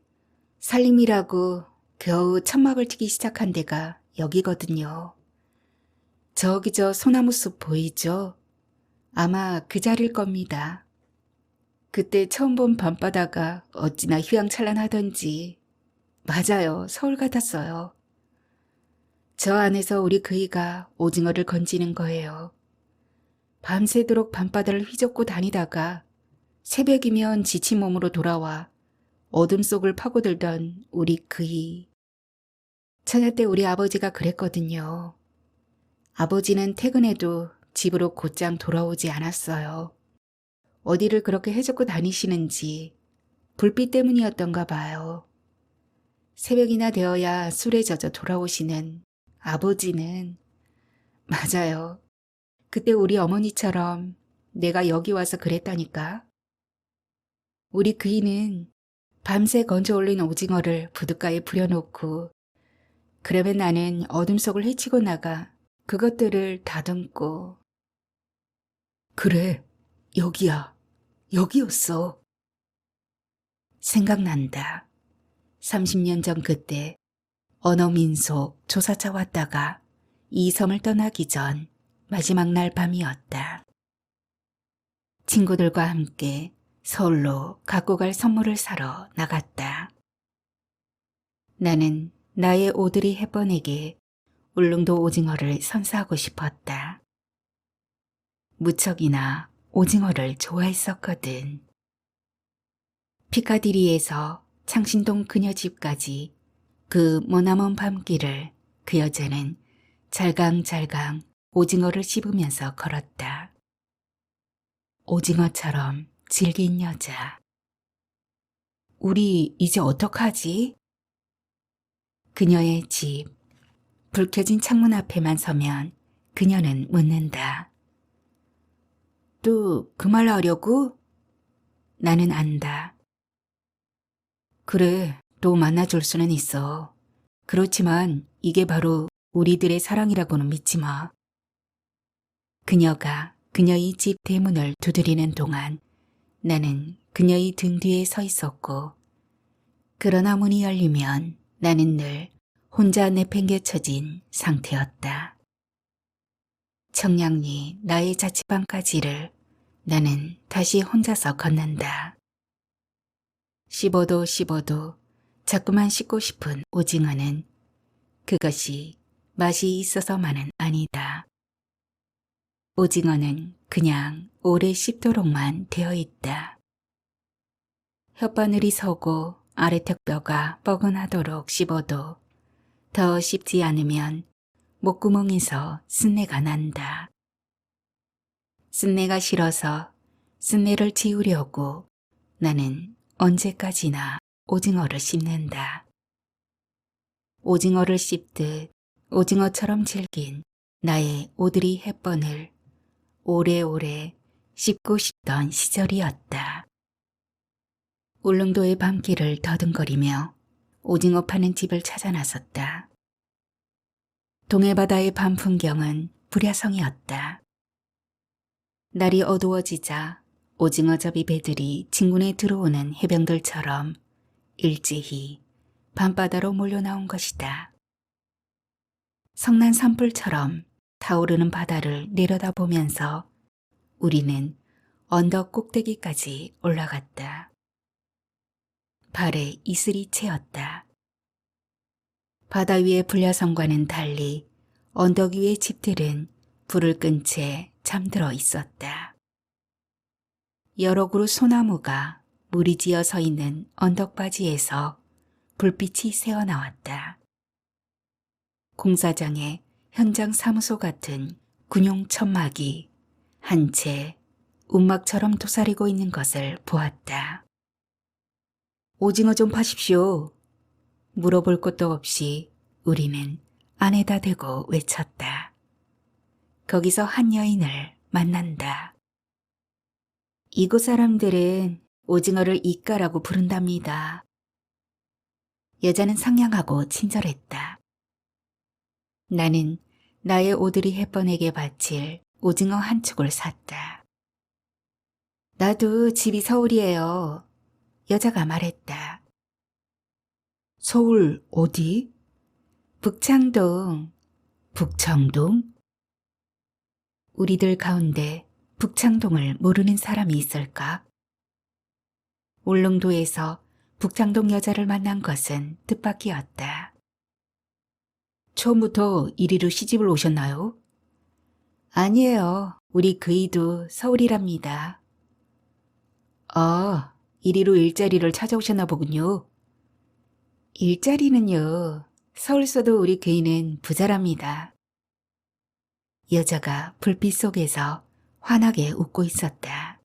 살림이라고 겨우 천막을 치기 시작한 데가 여기거든요. 저기 저 소나무 숲 보이죠? 아마 그 자리일 겁니다. 그때 처음 본 밤바다가 어찌나 휘황찬란하던지. 맞아요. 서울 같았어요. 저 안에서 우리 그이가 오징어를 건지는 거예요. 밤새도록 밤바다를 휘젓고 다니다가 새벽이면 지친 몸으로 돌아와 어둠 속을 파고들던 우리 그이. 처녀 때 우리 아버지가 그랬거든요. 아버지는 퇴근해도 집으로 곧장 돌아오지 않았어요. 어디를 그렇게 헤젓고 다니시는지 불빛 때문이었던가 봐요. 새벽이나 되어야 술에 젖어 돌아오시는 아버지는 맞아요. 그때 우리 어머니처럼 내가 여기 와서 그랬다니까. 우리 그이는 밤새 건져 올린 오징어를 부둣가에 부려놓고 그러면 나는 어둠 속을 헤치고 나가 그것들을 다듬고 그래, 여기야. 여기였어. 생각난다. 30년 전 그때 언어민속 조사차 왔다가 이 섬을 떠나기 전 마지막 날 밤이었다. 친구들과 함께 서울로 갖고 갈 선물을 사러 나갔다. 나는 나의 오드리 헵번에게 울릉도 오징어를 선사하고 싶었다. 무척이나 오징어를 좋아했었거든. 피카디리에서 창신동 그녀 집까지 그 머나먼 밤길을 그 여자는 잘강잘강 오징어를 씹으면서 걸었다. 오징어처럼 질긴 여자. 우리 이제 어떡하지? 그녀의 집. 불 켜진 창문 앞에만 서면 그녀는 묻는다. 또 그 말 하려고? 나는 안다. 그래, 또 만나줄 수는 있어. 그렇지만 이게 바로 우리들의 사랑이라고는 믿지 마. 그녀가 그녀의 집 대문을 두드리는 동안 나는 그녀의 등 뒤에 서 있었고 그러나 문이 열리면 나는 늘 혼자 내팽개쳐진 상태였다. 청량리 나의 자취방까지를 나는 다시 혼자서 걷는다. 씹어도 씹어도 자꾸만 씹고 싶은 오징어는 그것이 맛이 있어서만은 아니다. 오징어는 그냥 오래 씹도록만 되어 있다. 혓바늘이 서고 아래턱뼈가 뻐근하도록 씹어도 더 씹지 않으면 목구멍에서 쓴내가 난다. 쓴내가 싫어서 쓴내를 지우려고 나는 언제까지나 오징어를 씹는다. 오징어를 씹듯 오징어처럼 질긴 나의 오드리 헵번을 오래오래 씹고 싶던 시절이었다. 울릉도의 밤길을 더듬거리며 오징어 파는 집을 찾아 나섰다. 동해바다의 밤 풍경은 불야성이었다. 날이 어두워지자 오징어잡이 배들이 진군에 들어오는 해병들처럼 일제히 밤바다로 몰려나온 것이다. 성난 산불처럼 타오르는 바다를 내려다보면서 우리는 언덕 꼭대기까지 올라갔다. 발에 이슬이 채었다. 바다 위의 불야성과는 달리 언덕 위의 집들은 불을 끈 채 잠들어 있었다. 여러 그루 소나무가 무리지어 서 있는 언덕바지에서 불빛이 새어나왔다. 공사장에 현장 사무소 같은 군용 천막이 한 채 움막처럼 도사리고 있는 것을 보았다. 오징어 좀 파십시오. 물어볼 것도 없이 우리는 안에다 대고 외쳤다. 거기서 한 여인을 만난다. 이곳 사람들은 오징어를 이까라고 부른답니다. 여자는 상냥하고 친절했다. 나는 나의 오드리 헵번에게 바칠 오징어 한 촉을 샀다. 나도 집이 서울이에요. 여자가 말했다. 서울 어디? 북창동. 북창동? 우리들 가운데 북창동을 모르는 사람이 있을까? 울릉도에서 북창동 여자를 만난 것은 뜻밖이었다. 처음부터 이리로 시집을 오셨나요? 아니에요. 우리 그이도 서울이랍니다. 아, 이리로 일자리를 찾아오셨나 보군요. 일자리는요. 서울서도 우리 그이는 부자랍니다. 여자가 불빛 속에서 환하게 웃고 있었다.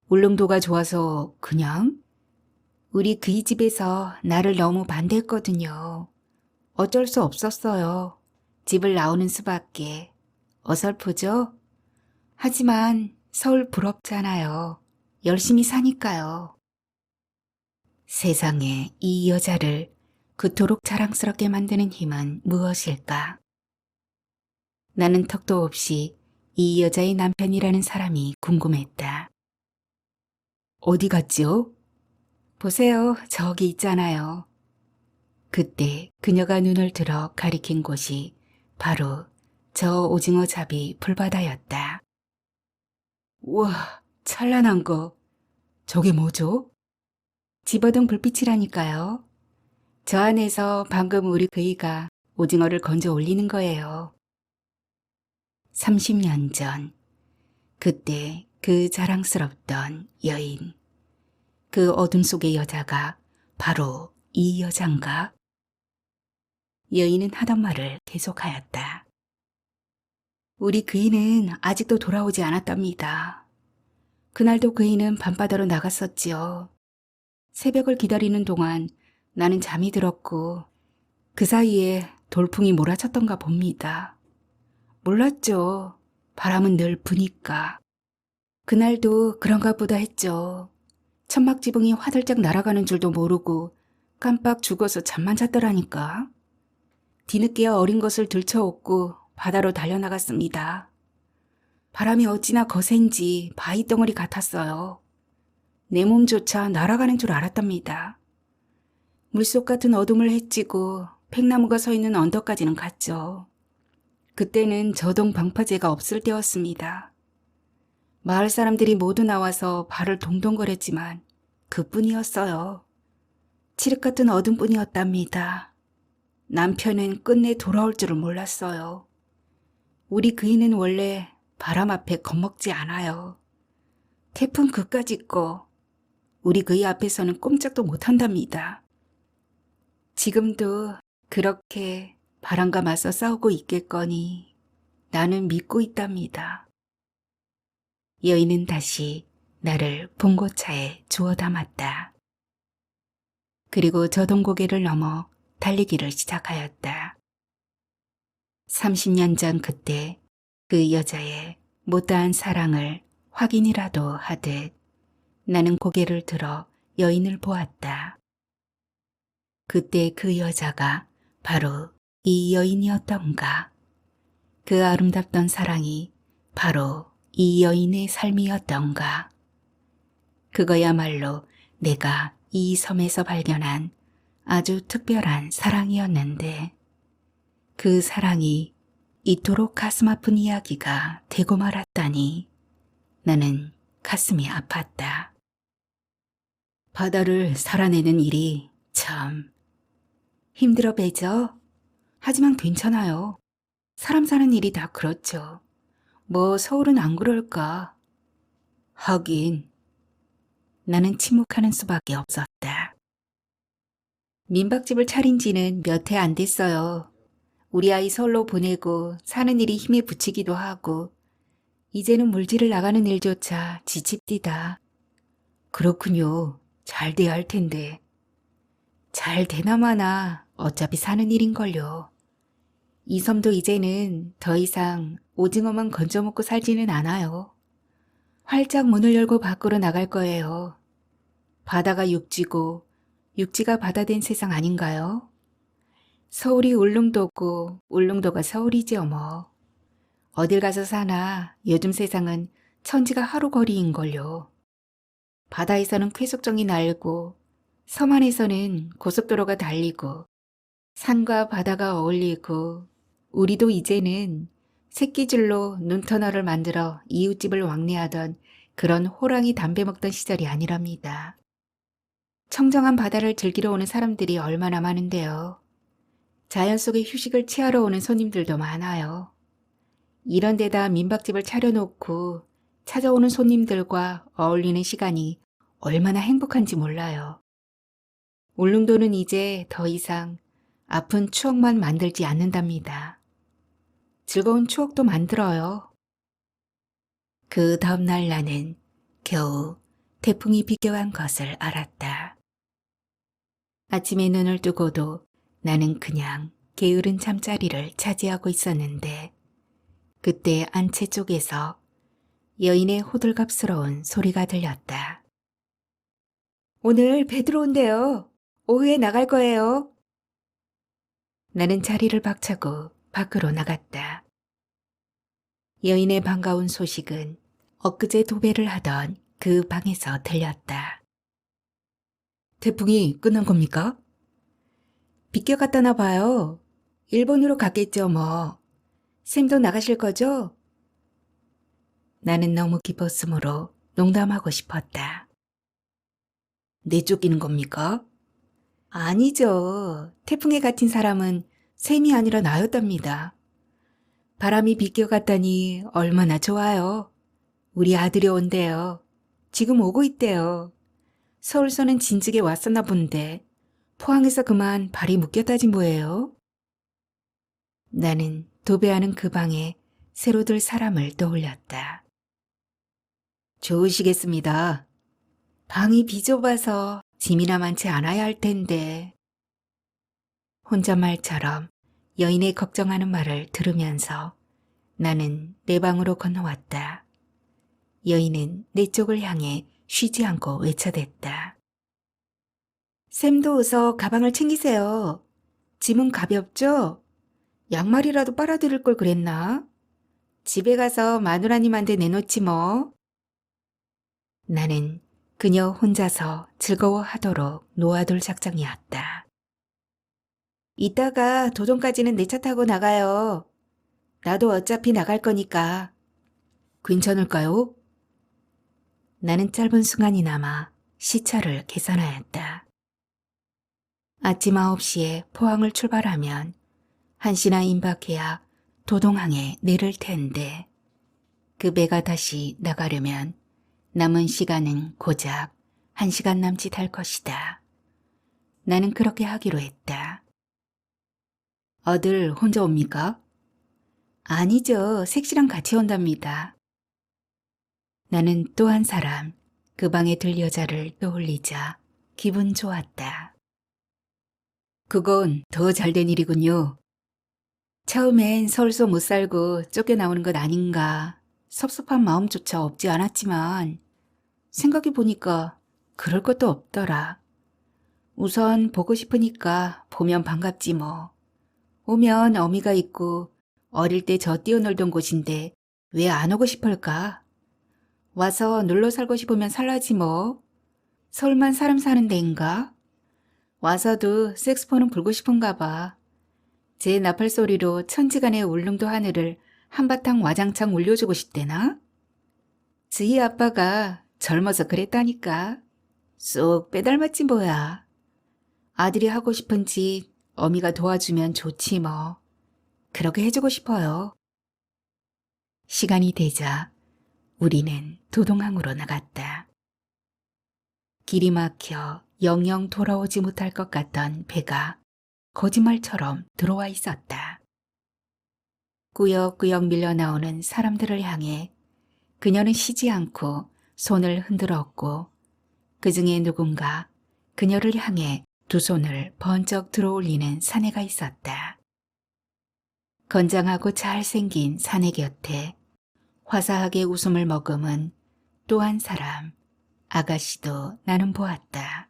울릉도가 좋아서 그냥? 우리 그이 집에서 나를 너무 반대했거든요. 어쩔 수 없었어요. 집을 나오는 수밖에. 어설프죠? 하지만 서울 부럽잖아요. 열심히 사니까요. 세상에 이 여자를 그토록 자랑스럽게 만드는 힘은 무엇일까? 나는 턱도 없이 이 여자의 남편이라는 사람이 궁금했다. 어디 갔지요? 보세요, 저기 있잖아요. 그때 그녀가 눈을 들어 가리킨 곳이 바로 저 오징어 잡이 풀바다였다. 우와, 찬란한 거. 저게 뭐죠? 집어등 불빛이라니까요. 저 안에서 방금 우리 그이가 오징어를 건져 올리는 거예요. 30년 전, 그때 그 자랑스럽던 여인, 그 어둠 속의 여자가 바로 이 여잔가? 여인은 하던 말을 계속하였다. 우리 그이는 아직도 돌아오지 않았답니다. 그날도 그이는 밤바다로 나갔었지요. 새벽을 기다리는 동안 나는 잠이 들었고 그 사이에 돌풍이 몰아쳤던가 봅니다. 몰랐죠. 바람은 늘 부니까. 그날도 그런가 보다 했죠. 천막지붕이 화들짝 날아가는 줄도 모르고 깜빡 죽어서 잠만 잤더라니까. 뒤늦게야 어린 것을 들쳐업고 바다로 달려나갔습니다. 바람이 어찌나 거센지 바위덩어리 같았어요. 내 몸조차 날아가는 줄 알았답니다. 물속 같은 어둠을 헤치고 팽나무가 서 있는 언덕까지는 갔죠. 그때는 저동 방파제가 없을 때였습니다. 마을 사람들이 모두 나와서 발을 동동거렸지만 그뿐이었어요. 칠흑 같은 어둠뿐이었답니다. 남편은 끝내 돌아올 줄을 몰랐어요. 우리 그이는 원래 바람 앞에 겁먹지 않아요. 태풍 그까짓 거 우리 그이 앞에서는 꼼짝도 못한답니다. 지금도 그렇게 바람과 맞서 싸우고 있겠거니 나는 믿고 있답니다. 여인은 다시 나를 봉고차에 주워 담았다. 그리고 저동고개를 넘어 달리기를 시작하였다. 30년 전 그때 그 여자의 못다한 사랑을 확인이라도 하듯 나는 고개를 들어 여인을 보았다. 그때 그 여자가 바로 이 여인이었던가. 그 아름답던 사랑이 바로 이 여인의 삶이었던가. 그거야말로 내가 이 섬에서 발견한 아주 특별한 사랑이었는데 그 사랑이 이토록 가슴 아픈 이야기가 되고 말았다니 나는 가슴이 아팠다. 바다를 살아내는 일이 참 힘들어 배죠? 하지만 괜찮아요. 사람 사는 일이 다 그렇죠. 뭐 서울은 안 그럴까? 하긴 나는 침묵하는 수밖에 없었다. 민박집을 차린 지는 몇 해 안 됐어요. 우리 아이 서울로 보내고 사는 일이 힘에 부치기도 하고 이제는 물질을 나가는 일조차 지칩디다. 그렇군요. 잘 돼야 할 텐데. 잘 되나 마나 어차피 사는 일인걸요. 이 섬도 이제는 더 이상 오징어만 건져 먹고 살지는 않아요. 활짝 문을 열고 밖으로 나갈 거예요. 바다가 육지고 육지가 바다 된 세상 아닌가요? 서울이 울릉도고 울릉도가 서울이지요 뭐. 어딜 가서 사나 요즘 세상은 천지가 하루 거리인걸요. 바다에서는 쾌속정이 날고 섬 안에서는 고속도로가 달리고 산과 바다가 어울리고 우리도 이제는 새끼줄로 눈터널을 만들어 이웃집을 왕래하던 그런 호랑이 담배 먹던 시절이 아니랍니다. 청정한 바다를 즐기러 오는 사람들이 얼마나 많은데요. 자연 속의 휴식을 취하러 오는 손님들도 많아요. 이런 데다 민박집을 차려놓고 찾아오는 손님들과 어울리는 시간이 얼마나 행복한지 몰라요. 울릉도는 이제 더 이상 아픈 추억만 만들지 않는답니다. 즐거운 추억도 만들어요. 그 다음날 나는 겨우 태풍이 비껴간 것을 알았다. 아침에 눈을 뜨고도 나는 그냥 게으른 잠자리를 차지하고 있었는데 그때 안채 쪽에서 여인의 호들갑스러운 소리가 들렸다. 오늘 배 들어온대요. 오후에 나갈 거예요. 나는 자리를 박차고 밖으로 나갔다. 여인의 반가운 소식은 엊그제 도배를 하던 그 방에서 들렸다. 태풍이 끝난 겁니까? 비껴갔다나 봐요. 일본으로 갔겠죠 뭐. 쌤도 나가실 거죠? 나는 너무 기뻤으므로 농담하고 싶었다. 내쫓기는 겁니까? 아니죠. 태풍에 갇힌 사람은 샘이 아니라 나였답니다. 바람이 비껴갔다니 얼마나 좋아요. 우리 아들이 온대요. 지금 오고 있대요. 서울서는 진즉에 왔었나 본데 포항에서 그만 발이 묶였다지 뭐예요? 나는 도배하는 그 방에 새로 들 사람을 떠올렸다. 좋으시겠습니다. 방이 비좁아서 짐이나 많지 않아야 할 텐데. 혼잣말처럼 여인의 걱정하는 말을 들으면서 나는 내 방으로 건너왔다. 여인은 내 쪽을 향해 쉬지 않고 외쳐댔다. 쌤도 어서 가방을 챙기세요. 짐은 가볍죠? 양말이라도 빨아드릴 걸 그랬나? 집에 가서 마누라님한테 내놓지 뭐. 나는 그녀 혼자서 즐거워하도록 놓아둘 작정이었다. 이따가 도동까지는 내 차 타고 나가요. 나도 어차피 나갈 거니까. 괜찮을까요? 나는 짧은 순간이 남아 시차를 계산하였다. 아침 9시에 포항을 출발하면 1시나 임박해야 도동항에 내릴 텐데 그 배가 다시 나가려면 남은 시간은 고작 1시간 남짓 할 것이다. 나는 그렇게 하기로 했다. 아들 혼자 옵니까? 아니죠. 색시랑 같이 온답니다. 나는 또 한 사람, 그 방에 들 여자를 떠올리자 기분 좋았다. 그건 더 잘된 일이군요. 처음엔 서울서 못 살고 쫓겨나오는 것 아닌가 섭섭한 마음조차 없지 않았지만 생각해보니까 그럴 것도 없더라. 우선 보고 싶으니까 보면 반갑지 뭐. 오면 어미가 있고 어릴 때 저 뛰어놀던 곳인데 왜 안 오고 싶을까? 와서 눌러 살고 싶으면 살라지 뭐. 서울만 사람 사는 데인가? 와서도 색스폰은 불고 싶은가 봐. 제 나팔 소리로 천지간의 울릉도 하늘을 한바탕 와장창 울려주고 싶대나? 지희 아빠가 젊어서 그랬다니까. 쏙 빼닮았지 뭐야. 아들이 하고 싶은 짓 어미가 도와주면 좋지 뭐. 그렇게 해주고 싶어요. 시간이 되자 우리는 도동항으로 나갔다. 길이 막혀 영영 돌아오지 못할 것 같던 배가 거짓말처럼 들어와 있었다. 꾸역꾸역 밀려나오는 사람들을 향해 그녀는 쉬지 않고 손을 흔들었고 그 중에 누군가 그녀를 향해 두 손을 번쩍 들어올리는 사내가 있었다. 건장하고 잘생긴 사내 곁에 화사하게 웃음을 머금은 또 한 사람, 아가씨도 나는 보았다.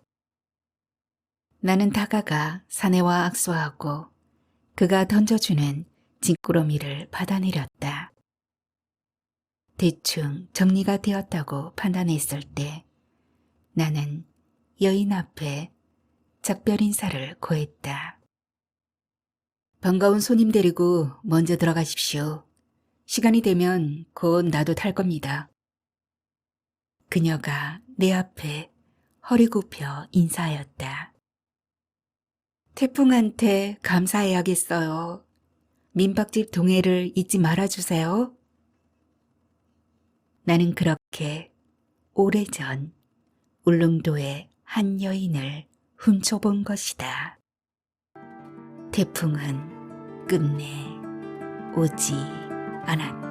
나는 다가가 사내와 악수하고 그가 던져주는 진꾸러미를 받아내렸다. 대충 정리가 되었다고 판단했을 때 나는 여인 앞에 작별 인사를 고했다. 반가운 손님 데리고 먼저 들어가십시오. 시간이 되면 곧 나도 탈 겁니다. 그녀가 내 앞에 허리 굽혀 인사하였다. 태풍한테 감사해야겠어요. 민박집 동해를 잊지 말아주세요. 나는 그렇게 오래전 울릉도의 한 여인을 훔쳐본 것이다. 태풍은 끝내 오지 않았다.